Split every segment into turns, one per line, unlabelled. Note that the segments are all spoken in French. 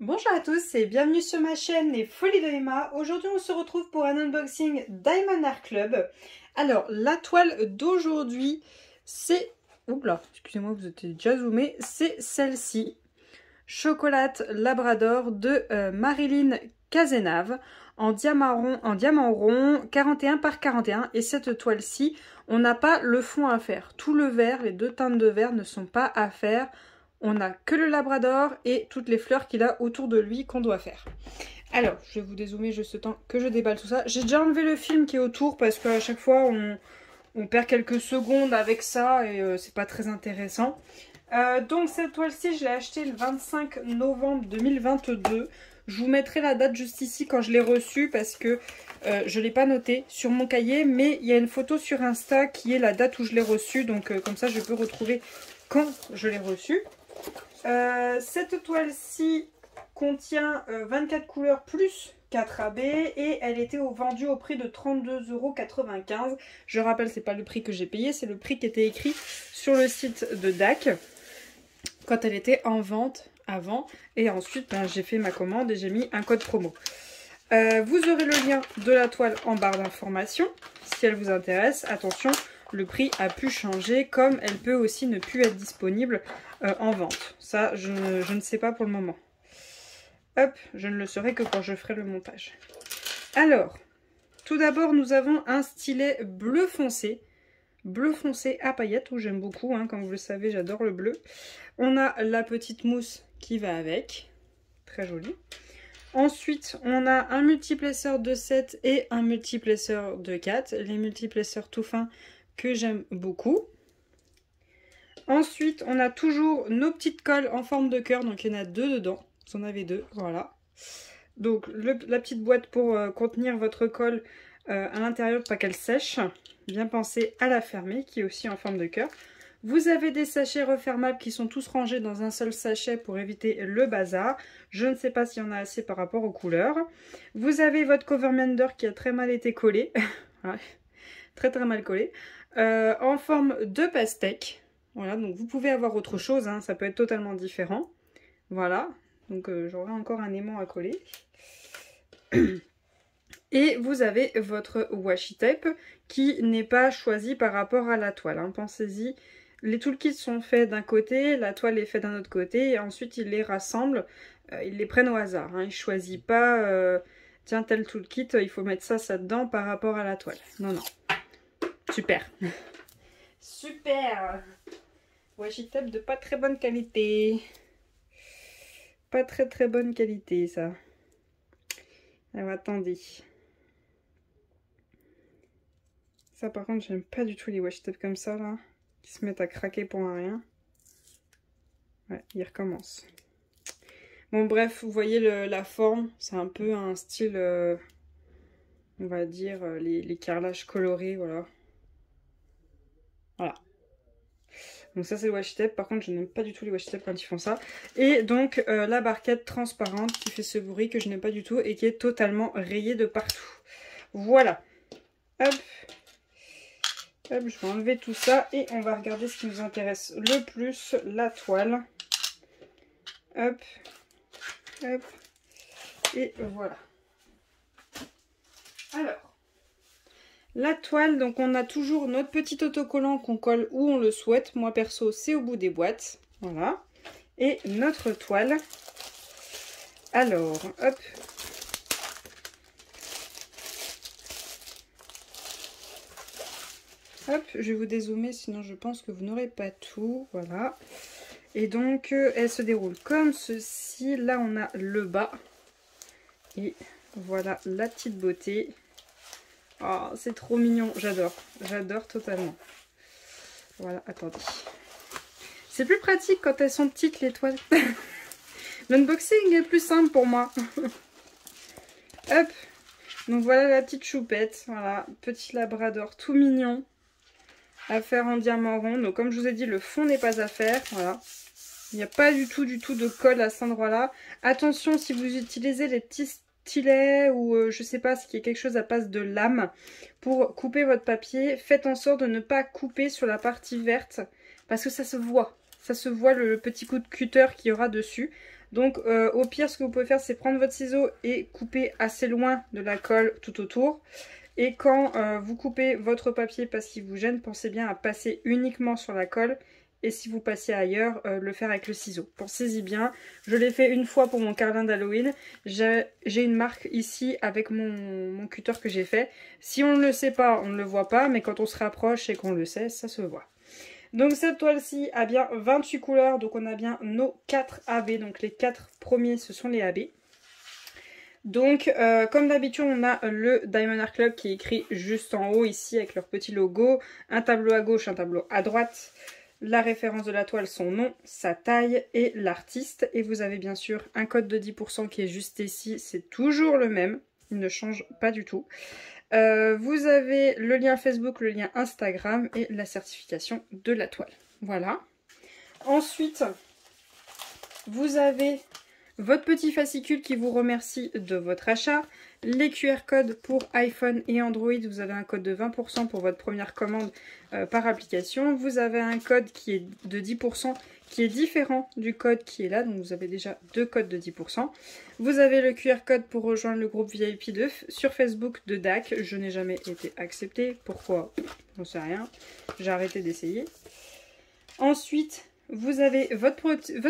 Bonjour à tous et bienvenue sur ma chaîne Les Folies de Emma. Aujourd'hui on se retrouve pour un unboxing Diamond Art Club. Alors la toile d'aujourd'hui c'est... Oula, excusez-moi vous êtes déjà zoomé. C'est celle-ci. Chocolate Labrador de Marilyn Cazenave en diamant rond 41 par 41. Et cette toile-ci, on n'a pas le fond à faire. Tout le vert, les deux teintes de vert ne sont pas à faire. On n'a que le Labrador et toutes les fleurs qu'il a autour de lui qu'on doit faire. Alors, je vais vous dézoomer juste le temps que je déballe tout ça. J'ai déjà enlevé le film qui est autour parce qu'à chaque fois, on perd quelques secondes avec ça et c'est pas très intéressant. Donc cette toile-ci, je l'ai achetée le 25 novembre 2022. Je vous mettrai la date juste ici quand je l'ai reçue parce que je ne l'ai pas notée sur mon cahier. Mais il y a une photo sur Insta qui est la date où je l'ai reçue. Donc comme ça, je peux retrouver quand je l'ai reçue. Cette toile-ci contient 24 couleurs plus 4 AB et elle était vendue au prix de 32,95 €. Je rappelle, c'est pas le prix que j'ai payé, c'est le prix qui était écrit sur le site de DAC quand elle était en vente avant. Et ensuite, j'ai fait ma commande et j'ai mis un code promo. Vous aurez le lien de la toile en barre d'informations si elle vous intéresse. Attention, le prix a pu changer, comme elle peut aussi ne plus être disponible en vente. Ça, je ne sais pas pour le moment. Hop, je ne le saurai que quand je ferai le montage. Alors, tout d'abord, nous avons un stylet bleu foncé à paillettes, où j'aime beaucoup, hein, comme vous le savez, j'adore le bleu. On a la petite mousse qui va avec, très jolie. Ensuite, on a un multiplesseur de 7 et un multiplesseur de 4, les multiplesseurs tout fins que j'aime beaucoup. Ensuite, on a toujours nos petites colles en forme de cœur, donc il y en a deux dedans. Vous en avez deux, voilà. Donc la petite boîte pour contenir votre colle à l'intérieur pour pas qu'elle sèche. Bien penser à la fermer, qui est aussi en forme de cœur. Vous avez des sachets refermables qui sont tous rangés dans un seul sachet pour éviter le bazar. Je ne sais pas s'il y en a assez par rapport aux couleurs. Vous avez votre covermander qui a très mal été collé. Ouais, très mal collé. En forme de pastèque. Voilà, donc vous pouvez avoir autre chose, hein, ça peut être totalement différent. Voilà, donc j'aurai encore un aimant à coller. Et vous avez votre washi tape qui n'est pas choisi par rapport à la toile. Hein. Pensez-y, les toolkits sont faits d'un côté, la toile est faite d'un autre côté, et ensuite ils les rassemblent, ils les prennent au hasard. Hein. Ils ne choisissent pas, tiens tel toolkit, il faut mettre ça dedans par rapport à la toile. Non, non. Super. Super. Washi tape de pas très bonne qualité. Pas très bonne qualité ça. Alors attendez. Ça par contre j'aime pas du tout les washi tape comme ça là. Qui se mettent à craquer pour un rien. Ouais, il recommence. Bon bref, vous voyez la forme. C'est un peu un style, on va dire, les carrelages colorés, voilà. Voilà. Donc ça c'est le washi tape, par contre je n'aime pas du tout les washi tape quand ils font ça. Et donc la barquette transparente qui fait ce bruit que je n'aime pas du tout et qui est totalement rayée de partout. Voilà. Hop. Hop, je vais enlever tout ça et on va regarder ce qui nous intéresse le plus, la toile. Hop. Hop. Et voilà. Alors. La toile, donc on a toujours notre petit autocollant qu'on colle où on le souhaite. Moi perso, c'est au bout des boîtes. Voilà. Et notre toile. Alors, hop. Hop, je vais vous dézoomer, sinon je pense que vous n'aurez pas tout. Voilà. Et donc, elle se déroule comme ceci. Là, on a le bas. Et voilà la petite beauté. Oh, c'est trop mignon, j'adore, j'adore totalement. Voilà, attendez. C'est plus pratique quand elles sont petites les toiles. L'unboxing est plus simple pour moi. Hop, donc voilà la petite choupette, voilà, petit labrador tout mignon. À faire en diamant rond, donc comme je vous ai dit, le fond n'est pas à faire, voilà. Il n'y a pas du tout de colle à cet endroit-là. Attention si vous utilisez les petits stylet ou je sais pas, ce qui est quelque chose à base de lame pour couper votre papier, faites en sorte de ne pas couper sur la partie verte parce que ça se voit. ça se voit le petit coup de cutter qu'il y aura dessus. Donc au pire, ce que vous pouvez faire, c'est prendre votre ciseau et couper assez loin de la colle tout autour. Et quand vous coupez votre papier parce qu'il vous gêne, pensez bien à passer uniquement sur la colle. Et si vous passez ailleurs, le faire avec le ciseau. Pensez-y bien. Je l'ai fait une fois pour mon carlin d'Halloween. J'ai une marque ici avec mon cutter que j'ai fait. Si on ne le sait pas, on ne le voit pas. Mais quand on se rapproche et qu'on le sait, ça se voit. Donc cette toile-ci a bien 28 couleurs. Donc on a bien nos 4 AB. Donc les 4 premiers, ce sont les AB. Donc comme d'habitude, on a le Diamond Art Club qui est écrit juste en haut ici avec leur petit logo. Un tableau à gauche, un tableau à droite. La référence de la toile, son nom, sa taille et l'artiste. Et vous avez bien sûr un code de 10% qui est juste ici. C'est toujours le même. Il ne change pas du tout. Vous avez le lien Facebook, le lien Instagram et la certification de la toile. Voilà. Ensuite, vous avez votre petit fascicule qui vous remercie de votre achat. Les QR codes pour iPhone et Android, vous avez un code de 20% pour votre première commande par application. Vous avez un code qui est de 10% qui est différent du code qui est là. Donc vous avez déjà 2 codes de 10%. Vous avez le QR code pour rejoindre le groupe VIP sur Facebook de DAC. Je n'ai jamais été acceptée. Pourquoi? J'en sais rien. J'ai arrêté d'essayer. Ensuite, vous avez votre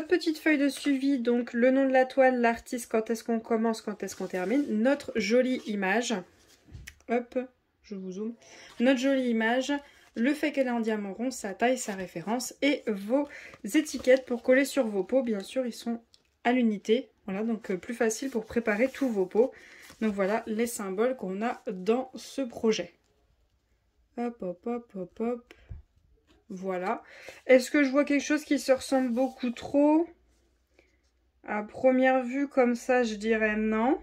petite feuille de suivi, donc le nom de la toile, l'artiste, quand est-ce qu'on commence, quand est-ce qu'on termine, notre jolie image, hop, je vous zoome, notre jolie image, le fait qu'elle est en diamant rond, sa taille, sa référence, et vos étiquettes pour coller sur vos pots, bien sûr, ils sont à l'unité, voilà, donc plus facile pour préparer tous vos pots. Donc voilà les symboles qu'on a dans ce projet. Hop, hop, hop, hop, hop. Voilà. Est-ce que je vois quelque chose qui se ressemble beaucoup trop? À première vue, comme ça, je dirais non.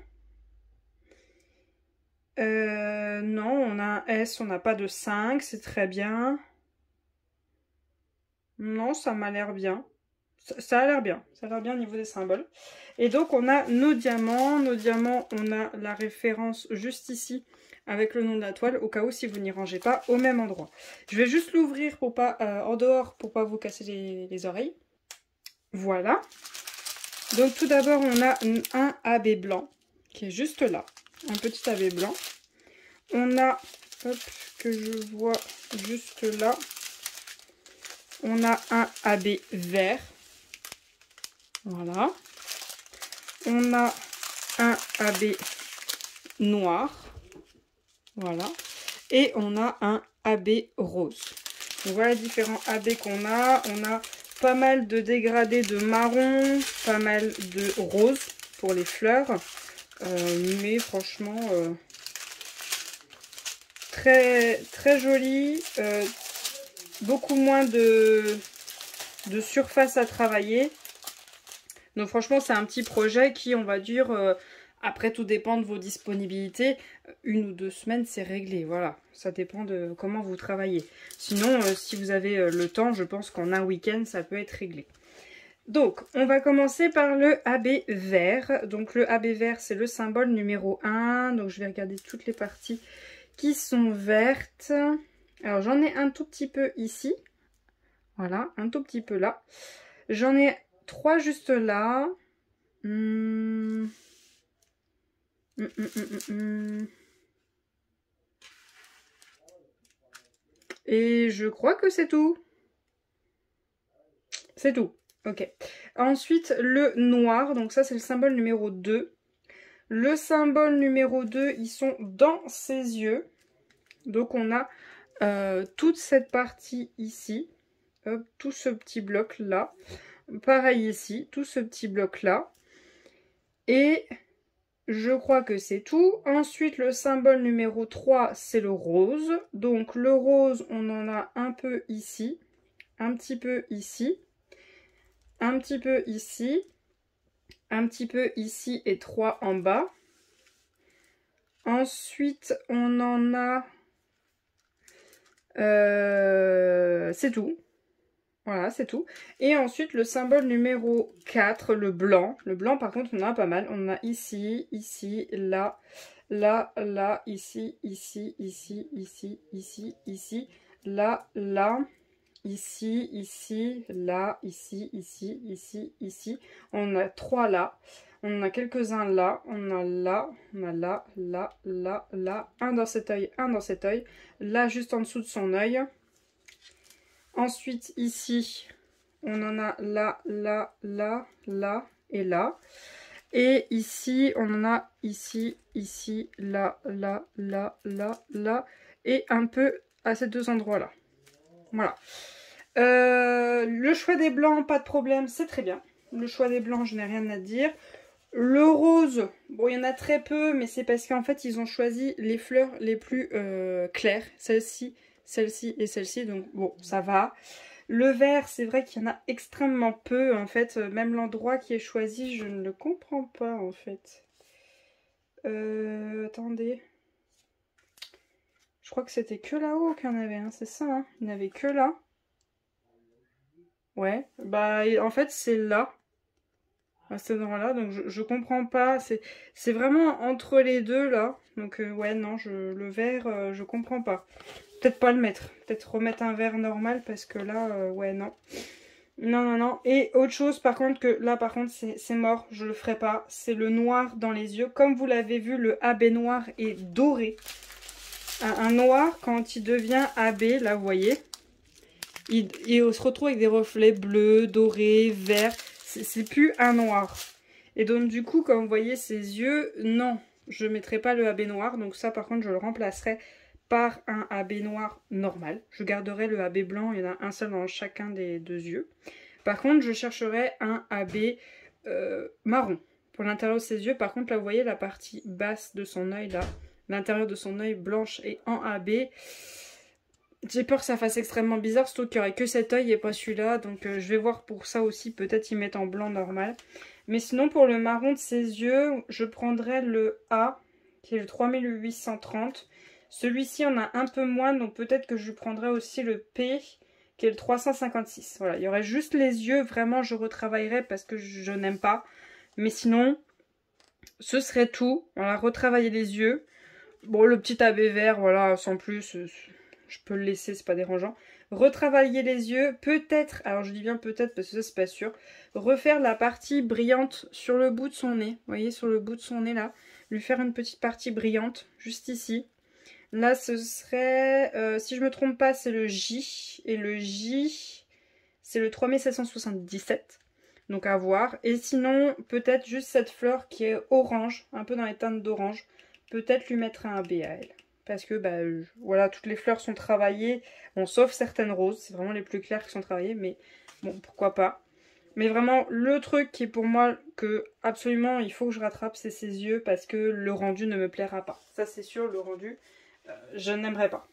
Non, on a un S, on n'a pas de 5, c'est très bien. Non, ça m'a l'air bien. Ça a l'air bien. Ça a l'air bien au niveau des symboles. Et donc, on a nos diamants. Nos diamants, on a la référence juste ici avec le nom de la toile, au cas où si vous n'y rangez pas au même endroit. Je vais juste l'ouvrir pour pas en dehors pour pas vous casser les oreilles. Voilà. Donc tout d'abord, on a un AB blanc qui est juste là. Un petit AB blanc. On a, hop, que je vois juste là, on a un AB vert. Voilà. On a un AB noir. Voilà. Et on a un AB rose. Donc voilà les différents AB qu'on a. On a pas mal de dégradés de marron, pas mal de rose pour les fleurs. Mais franchement, très, très joli. Beaucoup moins de surface à travailler. Donc franchement, c'est un petit projet qui, on va dire... après, tout dépend de vos disponibilités. 1 ou 2 semaines, c'est réglé. Voilà, ça dépend de comment vous travaillez. Sinon, si vous avez le temps, je pense qu'en un week-end, ça peut être réglé. Donc, on va commencer par le AB vert. Donc, le AB vert, c'est le symbole numéro 1. Donc, je vais regarder toutes les parties qui sont vertes. Alors, j'en ai un tout petit peu ici. Voilà, un tout petit peu là. J'en ai 3 juste là. Et je crois que c'est tout. C'est tout. Ok. Ensuite, le noir. Donc ça, c'est le symbole numéro 2. Le symbole numéro 2, ils sont dans ses yeux. Donc on a toute cette partie ici. Hop, tout ce petit bloc là. Pareil ici, tout ce petit bloc là. Et... je crois que c'est tout. Ensuite, le symbole numéro 3, c'est le rose. Donc, le rose, on en a un peu ici, un petit peu ici, un petit peu ici, un petit peu ici et 3 en bas. Ensuite, on en a... c'est tout. Voilà, c'est tout. Et ensuite, le symbole numéro 4, le blanc. Le blanc, par contre, on en a pas mal. On en a ici, ici, là, là, là, ici, ici, ici, ici, ici, ici, là, là. ici, ici, là, ici, ici, ici, ici. On a 3 là. On en a quelques-uns là. On a là, on a là, là, là, là. Un dans cet œil, un dans cet œil. Là, juste en dessous de son œil. Ensuite, ici, on en a là, là, là, là et là. Et ici, on en a ici, ici, là, là, là, là, là. Et un peu à ces 2 endroits-là. Voilà. Le choix des blancs, pas de problème, c'est très bien. Le choix des blancs, je n'ai rien à dire. Le rose, bon, il y en a très peu, mais c'est parce qu'en fait, ils ont choisi les fleurs les plus claires. Celle-ci, celle-ci et celle-ci, donc bon, ça va. Le vert, c'est vrai qu'il y en a extrêmement peu, en fait. Même l'endroit qui est choisi, je ne le comprends pas, en fait. Attendez. Je crois que c'était que là-haut qu'il y en avait, hein, c'est ça, hein. Il n'y en avait que là. Ouais, bah en fait c'est là, à cet endroit-là, donc je comprends pas, c'est vraiment entre les deux là, donc ouais non, le vert, je comprends pas. Peut-être pas le mettre, peut-être remettre un vert normal parce que là, ouais non. Non, non, non, et autre chose par contre que là par contre c'est mort, je le ferai pas, c'est le noir dans les yeux. Comme vous l'avez vu, le AB noir est doré. Un noir quand il devient AB, là vous voyez. Il se retrouve avec des reflets bleus, dorés, verts. C'est plus un noir. Et donc du coup, comme vous voyez ses yeux, non, je ne mettrai pas le AB noir. Donc ça par contre, je le remplacerai par un AB noir normal. Je garderai le AB blanc, il y en a un seul dans chacun des 2 yeux. Par contre, je chercherai un AB marron pour l'intérieur de ses yeux. Par contre, là vous voyez la partie basse de son œil, là, l'intérieur de son œil blanche et en AB. J'ai peur que ça fasse extrêmement bizarre, surtout qu'il n'y aurait que cet œil et pas celui-là. Donc je vais voir pour ça aussi, peut-être ils mettent en blanc normal. Mais sinon pour le marron de ses yeux, je prendrai le A, qui est le 3830. Celui-ci en a un peu moins, donc peut-être que je prendrai aussi le P, qui est le 356. Voilà, il y aurait juste les yeux, vraiment je retravaillerai parce que je n'aime pas. Mais sinon, ce serait tout. Voilà, retravailler les yeux. Bon, le petit AB vert, voilà, sans plus... Je peux le laisser, c'est pas dérangeant. Retravailler les yeux, peut-être, alors je dis bien peut-être parce que ça c'est pas sûr, refaire la partie brillante sur le bout de son nez. Vous voyez, sur le bout de son nez là, lui faire une petite partie brillante, juste ici. Là ce serait, si je me trompe pas, c'est le J. Et le J, c'est le 3777. Donc à voir. Et sinon, peut-être juste cette fleur qui est orange, un peu dans les teintes d'orange. Peut-être lui mettre un B à elle. Parce que bah, voilà, toutes les fleurs sont travaillées, bon, sauf certaines roses, c'est vraiment les plus claires qui sont travaillées, mais bon, pourquoi pas. Mais vraiment, le truc qui est pour moi que absolument il faut que je rattrape, c'est ses yeux, parce que le rendu ne me plaira pas. Ça c'est sûr, le rendu, je n'aimerais pas.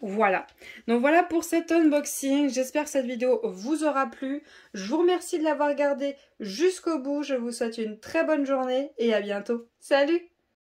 Voilà, donc voilà pour cet unboxing, j'espère que cette vidéo vous aura plu. Je vous remercie de l'avoir regardé jusqu'au bout, je vous souhaite une très bonne journée et à bientôt. Salut!